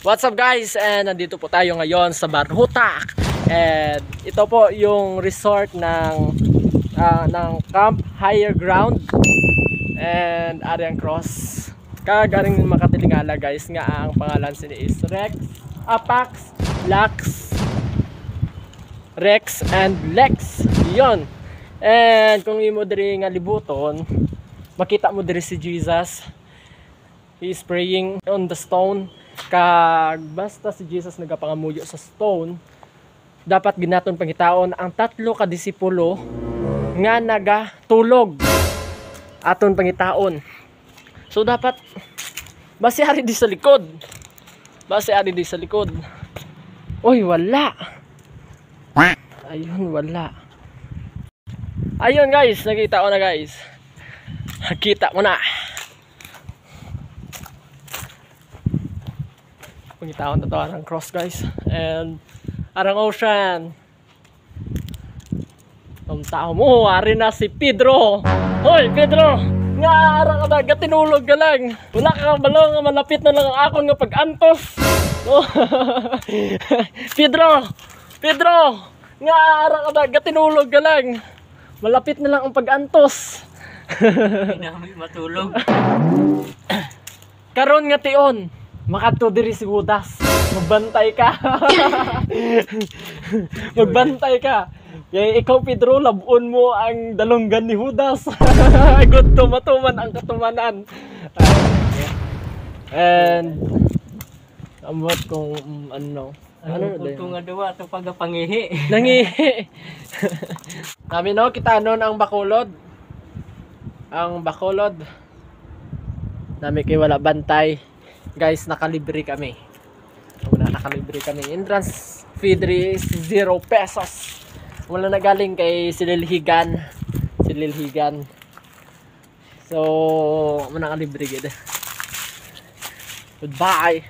What's up guys? And nandito po tayo ngayon sa Barhutak. And ito po yung resort ng Camp Higher Ground and Ariang Cross. Kagaling Makatilingala guys, nga ang pangalan sila is Rex, Apax, Lax, Rex and Lex. Yon. And kung imo diri nga libuton, makita mo diri si Jesus. He is praying on the stone. Kag basta si Jesus nagapangamuyo sa stone, dapat ginaton pangitaon ang 3 ka disipulo nga nagatulog aton pangitaon. So dapat basi ari di sa likod. Oy, wala. Ayun, wala. Ayun guys, nakita ko na guys. Nakita mo na. Pangitaon na to Arang Cross guys. And Arang Ocean. Ang tao mo, ari na si Pedro. Hoy Pedro, nga arang ka ba, tinulog ka lang. Wala ka balong, malapit na lang ang akong nga pag-antos. Oh. Pedro, nga arang ka ba, tinulog ka lang. Malapit na lang ang pag-antos. Hindi namin matulog. Karon nga tion, makato diri si Judas. Magbantay ka. Magbantay ka. Kaya ikaw Pedro, labon mo ang dalunggan ni Judas. Good tumatuman ang katumanan. And amot kung ano Kung nga dawa ito pagapangihi. nangihi. Kami no, kita nun ang Bacolod. Ang Bacolod. Nami kay wala bantay. Guys, nakalibre kami. Nakalibre kami. Entrance fee is 0 pesos. Wala na galing kay Sililhigan. So, nakalibre gid. Goodbye.